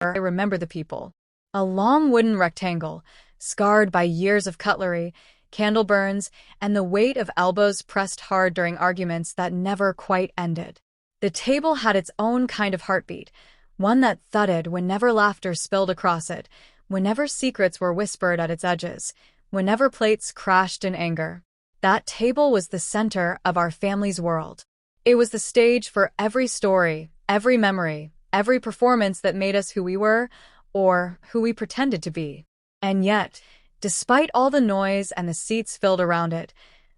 I remember the people. A long wooden rectangle, scarred by years of cutlery, candle burns, and the weight of elbows pressed hard during arguments that never quite ended. The table had its own kind of heartbeat, one that thudded whenever laughter spilled across it, whenever secrets were whispered at its edges, whenever plates crashed in anger. That table was the center of our family's world. It was the stage for every story, every memory, every performance that made us who we were, or who we pretended to be. And yet, despite all the noise and the seats filled around it,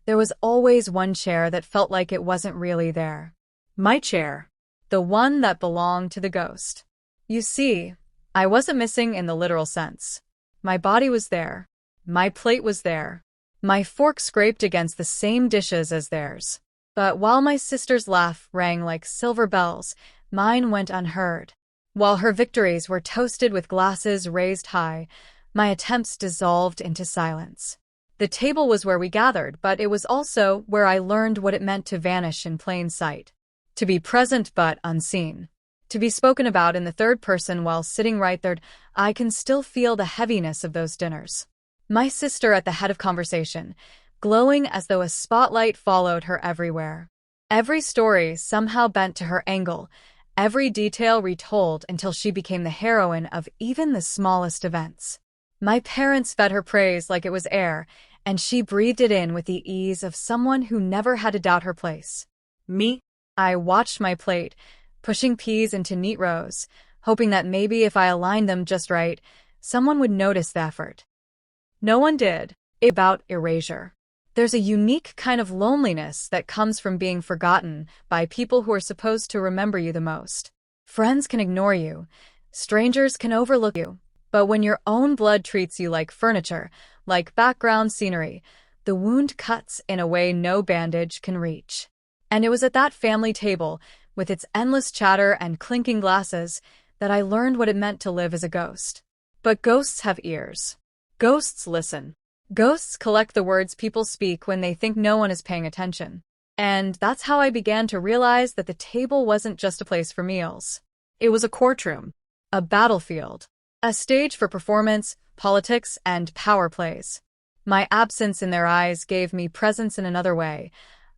there was always one chair that felt like it wasn't really there. My chair. The one that belonged to the ghost. You see, I wasn't missing in the literal sense. My body was there. My plate was there. My fork scraped against the same dishes as theirs. But while my sister's laugh rang like silver bells, mine went unheard. While her victories were toasted with glasses raised high, my attempts dissolved into silence. The table was where we gathered, but it was also where I learned what it meant to vanish in plain sight. To be present but unseen. To be spoken about in the third person while sitting right there. I can still feel the heaviness of those dinners. My sister at the head of conversation, glowing as though a spotlight followed her everywhere. Every story somehow bent to her angle, every detail retold until she became the heroine of even the smallest events. My parents fed her praise like it was air, and she breathed it in with the ease of someone who never had to doubt her place. Me? I watched my plate, pushing peas into neat rows, hoping that maybe if I aligned them just right, someone would notice the effort. No one did. It's about erasure. There's a unique kind of loneliness that comes from being forgotten by people who are supposed to remember you the most. Friends can ignore you, strangers can overlook you, but when your own blood treats you like furniture, like background scenery, the wound cuts in a way no bandage can reach. And it was at that family table, with its endless chatter and clinking glasses, that I learned what it meant to live as a ghost. But ghosts have ears. Ghosts listen. Ghosts collect the words people speak when they think no one is paying attention. And that's how I began to realize that the table wasn't just a place for meals. It was a courtroom, a battlefield, a stage for performance, politics, and power plays. My absence in their eyes gave me presence in another way.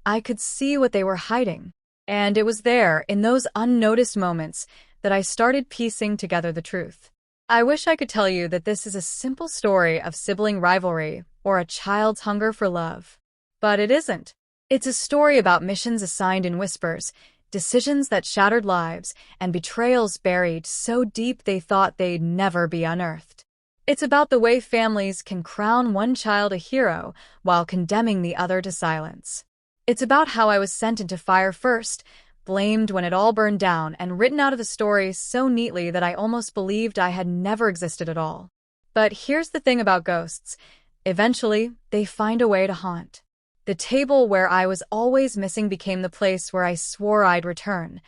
I could see what they were hiding. And it was there, in those unnoticed moments, that I started piecing together the truth. I wish I could tell you that this is a simple story of sibling rivalry or a child's hunger for love. But it isn't. It's a story about missions assigned in whispers, decisions that shattered lives, and betrayals buried so deep they thought they'd never be unearthed. It's about the way families can crown one child a hero while condemning the other to silence. It's about how I was sent into fire first, blamed when it all burned down, and written out of the story so neatly that I almost believed I had never existed at all. But here's the thing about ghosts. Eventually, they find a way to haunt. The table where I was always missing became the place where I swore I'd return.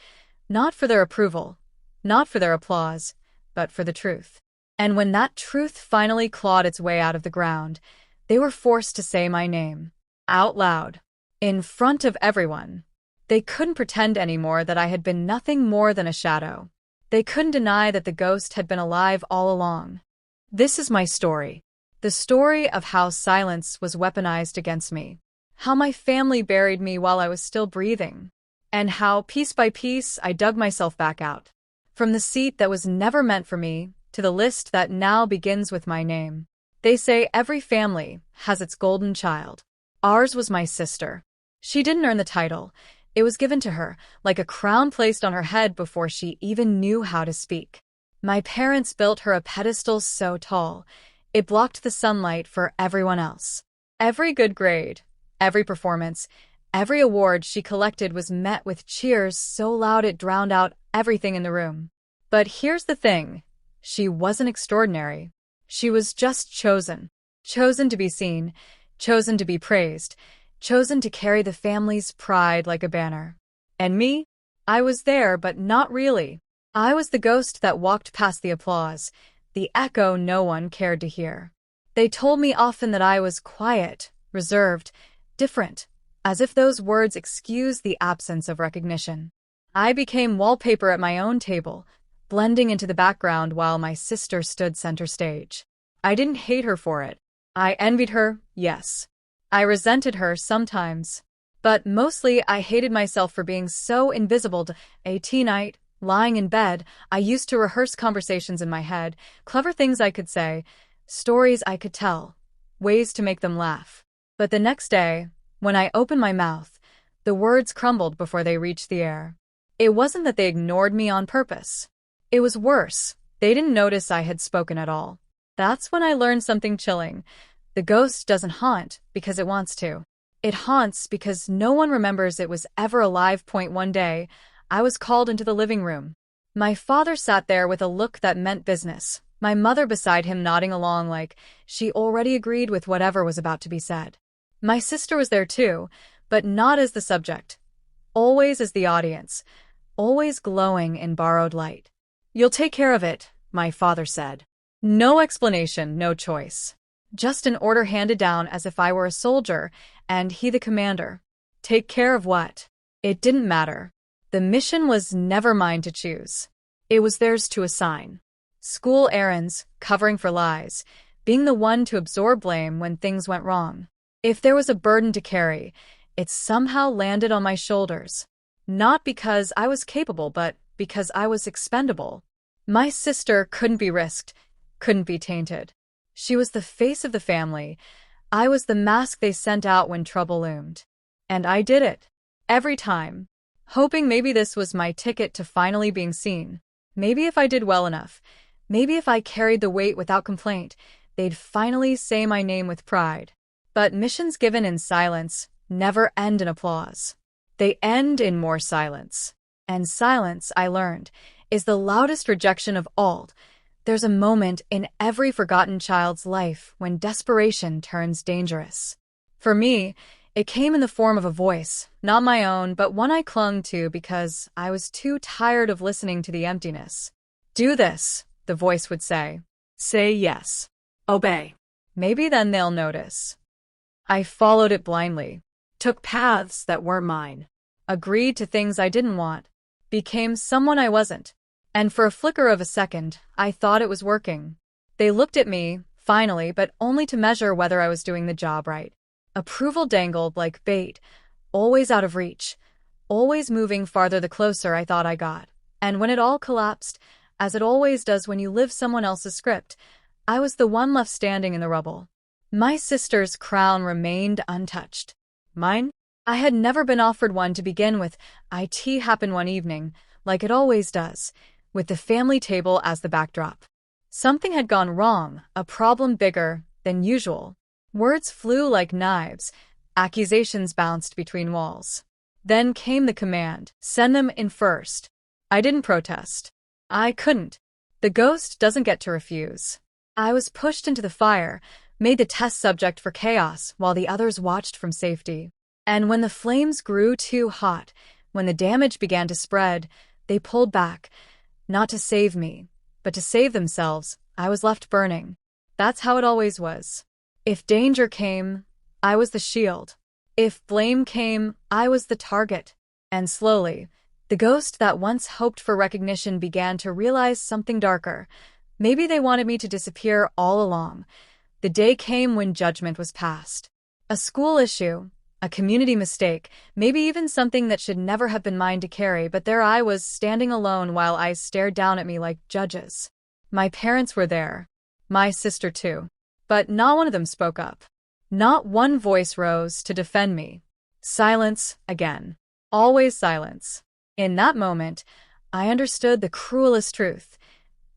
Not for their approval, not for their applause, but for the truth. And when that truth finally clawed its way out of the ground, they were forced to say my name. Out loud. In front of everyone. They couldn't pretend anymore that I had been nothing more than a shadow. They couldn't deny that the ghost had been alive all along. This is my story. The story of how silence was weaponized against me. How my family buried me while I was still breathing. And how, piece by piece, I dug myself back out. From the seat that was never meant for me, to the list that now begins with my name. They say every family has its golden child. Ours was my sister. She didn't earn the title. It was given to her, like a crown placed on her head before she even knew how to speak. My parents built her a pedestal so tall, it blocked the sunlight for everyone else. Every good grade, every performance, every award she collected was met with cheers so loud it drowned out everything in the room. But here's the thing. She wasn't extraordinary. She was just chosen. Chosen to be seen, chosen to be praised, chosen to carry the family's pride like a banner. And me? I was there, but not really. I was the ghost that walked past the applause, the echo no one cared to hear. They told me often that I was quiet, reserved, different, as if those words excused the absence of recognition. I became wallpaper at my own table, blending into the background while my sister stood center stage. I didn't hate her for it. I envied her, yes. I resented her sometimes. But mostly I hated myself for being so invisible. A night, lying in bed, I used to rehearse conversations in my head, clever things I could say, stories I could tell, ways to make them laugh. But the next day, when I opened my mouth, the words crumbled before they reached the air. It wasn't that they ignored me on purpose. It was worse. They didn't notice I had spoken at all. That's when I learned something chilling. The ghost doesn't haunt because it wants to. It haunts because no one remembers it was ever alive. One day, I was called into the living room. My father sat there with a look that meant business, my mother beside him nodding along like she already agreed with whatever was about to be said. My sister was there too, but not as the subject. Always as the audience, always glowing in borrowed light. "You'll take care of it," my father said. No explanation, no choice. Just an order handed down as if I were a soldier, and he the commander. Take care of what? It didn't matter. The mission was never mine to choose. It was theirs to assign. School errands, covering for lies, being the one to absorb blame when things went wrong. If there was a burden to carry, it somehow landed on my shoulders. Not because I was capable, but because I was expendable. My sister couldn't be risked, couldn't be tainted. She was the face of the family. I was the mask they sent out when trouble loomed. And I did it. Every time. Hoping maybe this was my ticket to finally being seen. Maybe if I did well enough, maybe if I carried the weight without complaint, they'd finally say my name with pride. But missions given in silence never end in applause. They end in more silence. And silence, I learned, is the loudest rejection of all. There's a moment in every forgotten child's life when desperation turns dangerous. For me, it came in the form of a voice, not my own, but one I clung to because I was too tired of listening to the emptiness. "Do this," the voice would say. "Say yes. Obey. Maybe then they'll notice." I followed it blindly, took paths that weren't mine, agreed to things I didn't want, became someone I wasn't. And for a flicker of a second, I thought it was working. They looked at me, finally, but only to measure whether I was doing the job right. Approval dangled like bait, always out of reach, always moving farther the closer I thought I got. And when it all collapsed, as it always does when you live someone else's script, I was the one left standing in the rubble. My sister's crown remained untouched. Mine? I had never been offered one to begin with. It happened one evening, like it always does, with the family table as the backdrop. Something had gone wrong, a problem bigger than usual. Words flew like knives, accusations bounced between walls. Then came the command, "Send them in first." I didn't protest. I couldn't. The ghost doesn't get to refuse. I was pushed into the fire, made the test subject for chaos while the others watched from safety. And when the flames grew too hot, when the damage began to spread, they pulled back. Not to save me, but to save themselves. I was left burning. That's how it always was. If danger came, I was the shield. If blame came, I was the target. And slowly, the ghost that once hoped for recognition began to realize something darker. Maybe they wanted me to disappear all along. The day came when judgment was passed. A school issue, a community mistake, maybe even something that should never have been mine to carry, but there I was, standing alone while eyes stared down at me like judges. My parents were there. My sister too. But not one of them spoke up. Not one voice rose to defend me. Silence again. Always silence. In that moment, I understood the cruelest truth.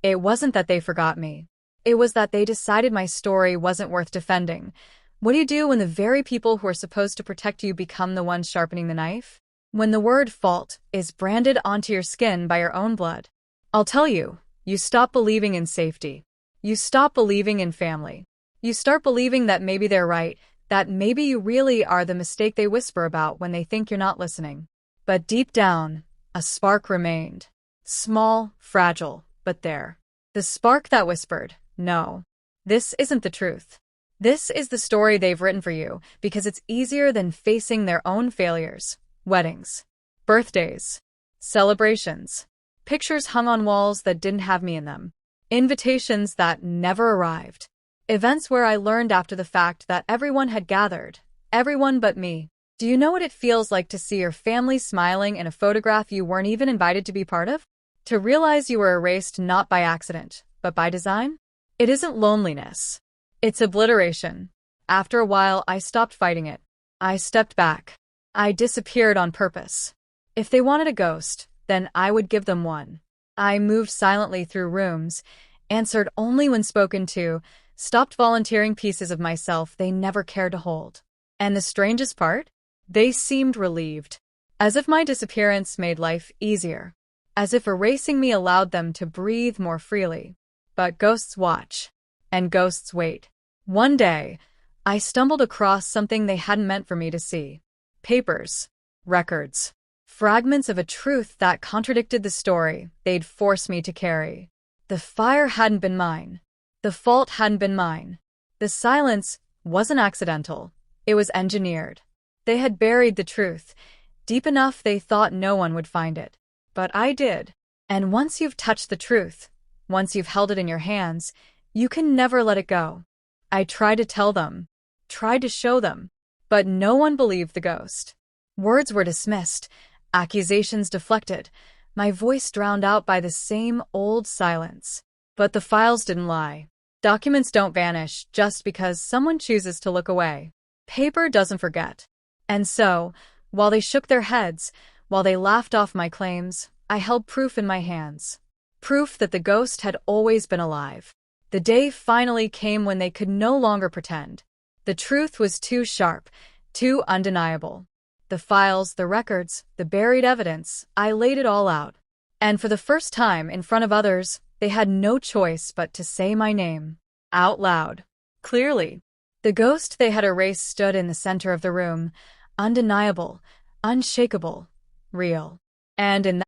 It wasn't that they forgot me. It was that they decided my story wasn't worth defending. What do you do when the very people who are supposed to protect you become the ones sharpening the knife? When the word fault is branded onto your skin by your own blood? I'll tell you, you stop believing in safety. You stop believing in family. You start believing that maybe they're right, that maybe you really are the mistake they whisper about when they think you're not listening. But deep down, a spark remained. Small, fragile, but there. The spark that whispered, "No, this isn't the truth. This is the story they've written for you because it's easier than facing their own failures." Weddings, birthdays, celebrations, Pictures hung on walls that didn't have me in them. Invitations that never arrived. Events where I learned after the fact that everyone had gathered. Everyone but me. Do you know what it feels like to see your family smiling in a photograph you weren't even invited to be part of? To realize you were erased not by accident, but by design? It isn't loneliness. It's obliteration. After a while, I stopped fighting it. I stepped back. I disappeared on purpose. If they wanted a ghost, then I would give them one. I moved silently through rooms, answered only when spoken to, stopped volunteering pieces of myself they never cared to hold. And the strangest part? They seemed relieved. As if my disappearance made life easier. As if erasing me allowed them to breathe more freely. But ghosts watch. And ghosts wait. One day, I stumbled across something they hadn't meant for me to see. Papers. Records. Fragments of a truth that contradicted the story they'd force me to carry. The fire hadn't been mine. The fault hadn't been mine. The silence wasn't accidental. It was engineered. They had buried the truth, deep enough they thought no one would find it. But I did. And once you've touched the truth, once you've held it in your hands, you can never let it go. I tried to tell them, tried to show them, but no one believed the ghost. Words were dismissed, accusations deflected, my voice drowned out by the same old silence. But the files didn't lie. Documents don't vanish just because someone chooses to look away. Paper doesn't forget. And so, while they shook their heads, while they laughed off my claims, I held proof in my hands. Proof that the ghost had always been alive. The day finally came when they could no longer pretend. The truth was too sharp, too undeniable. The files, the records, the buried evidence, I laid it all out. And for the first time in front of others, they had no choice but to say my name. Out loud. Clearly. The ghost they had erased stood in the center of the room, undeniable, unshakable, real. And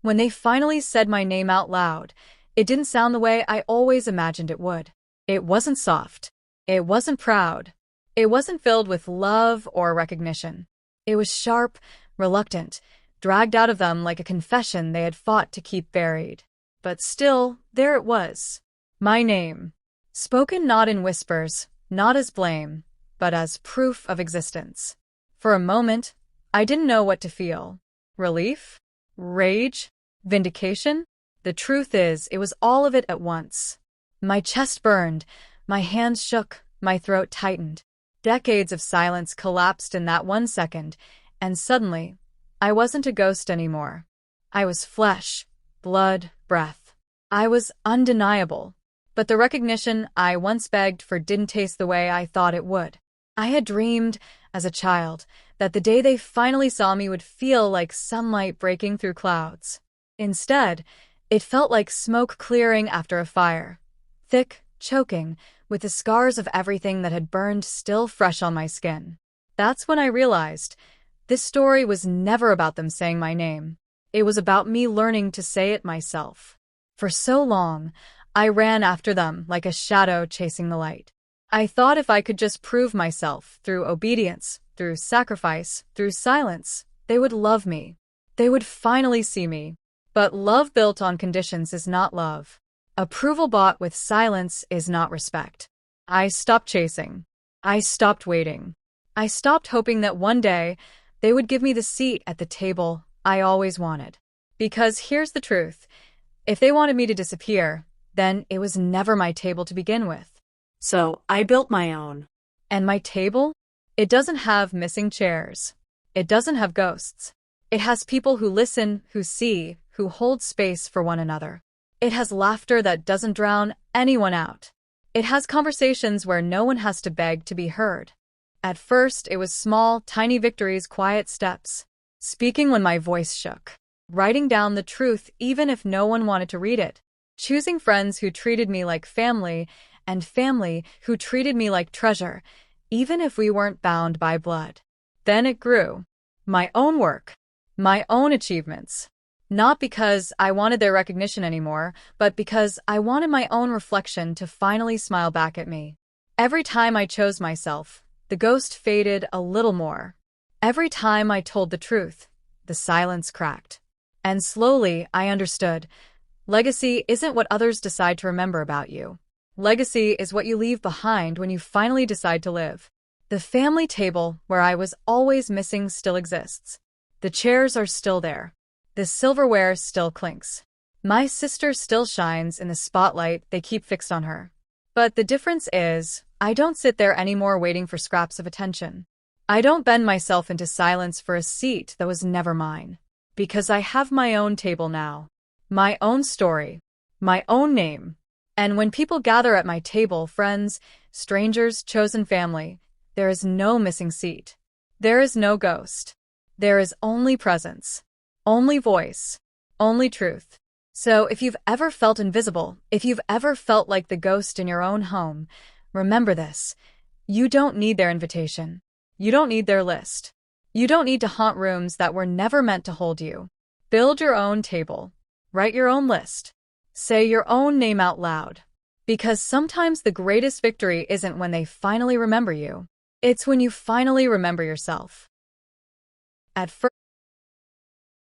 when they finally said my name out loud, it didn't sound the way I always imagined it would. It wasn't soft. It wasn't proud. It wasn't filled with love or recognition. It was sharp, reluctant, dragged out of them like a confession they had fought to keep buried. But still, there it was. My name. Spoken not in whispers, not as blame, but as proof of existence. For a moment, I didn't know what to feel. Relief? Rage? Vindication? The truth is, it was all of it at once. My chest burned, my hands shook, my throat tightened. Decades of silence collapsed in that 1 second, and suddenly, I wasn't a ghost anymore. I was flesh, blood, breath. I was undeniable. But the recognition I once begged for didn't taste the way I thought it would. I had dreamed, as a child, that the day they finally saw me would feel like sunlight breaking through clouds. Instead, it felt like smoke clearing after a fire. Thick, choking, with the scars of everything that had burned still fresh on my skin. That's when I realized, this story was never about them saying my name. It was about me learning to say it myself. For so long, I ran after them like a shadow chasing the light. I thought if I could just prove myself through obedience, through sacrifice, through silence, they would love me. They would finally see me. But love built on conditions is not love. Approval bought with silence is not respect. I stopped chasing. I stopped waiting. I stopped hoping that one day they would give me the seat at the table I always wanted. Because here's the truth. If they wanted me to disappear, then it was never my table to begin with. So I built my own. And my table? It doesn't have missing chairs. It doesn't have ghosts. It has people who listen, who see, who hold space for one another. It has laughter that doesn't drown anyone out. It has conversations where no one has to beg to be heard. At first, it was small, tiny victories, quiet steps. Speaking when my voice shook. Writing down the truth even if no one wanted to read it. Choosing friends who treated me like family, and family who treated me like treasure, even if we weren't bound by blood. Then it grew. My own work. My own achievements. Not because I wanted their recognition anymore, but because I wanted my own reflection to finally smile back at me. Every time I chose myself, the ghost faded a little more. Every time I told the truth, the silence cracked. And slowly, I understood. Legacy isn't what others decide to remember about you. Legacy is what you leave behind when you finally decide to live. The family table, where I was always missing, still exists. The chairs are still there. The silverware still clinks. My sister still shines in the spotlight they keep fixed on her. But the difference is, I don't sit there anymore waiting for scraps of attention. I don't bend myself into silence for a seat that was never mine. Because I have my own table now. My own story. My own name. And when people gather at my table, friends, strangers, chosen family, there is no missing seat. There is no ghost. There is only presence. Only voice. Only truth. So if you've ever felt invisible, if you've ever felt like the ghost in your own home, remember this. You don't need their invitation. You don't need their list. You don't need to haunt rooms that were never meant to hold you. Build your own table. Write your own list. Say your own name out loud. Because sometimes the greatest victory isn't when they finally remember you. It's when you finally remember yourself. At first,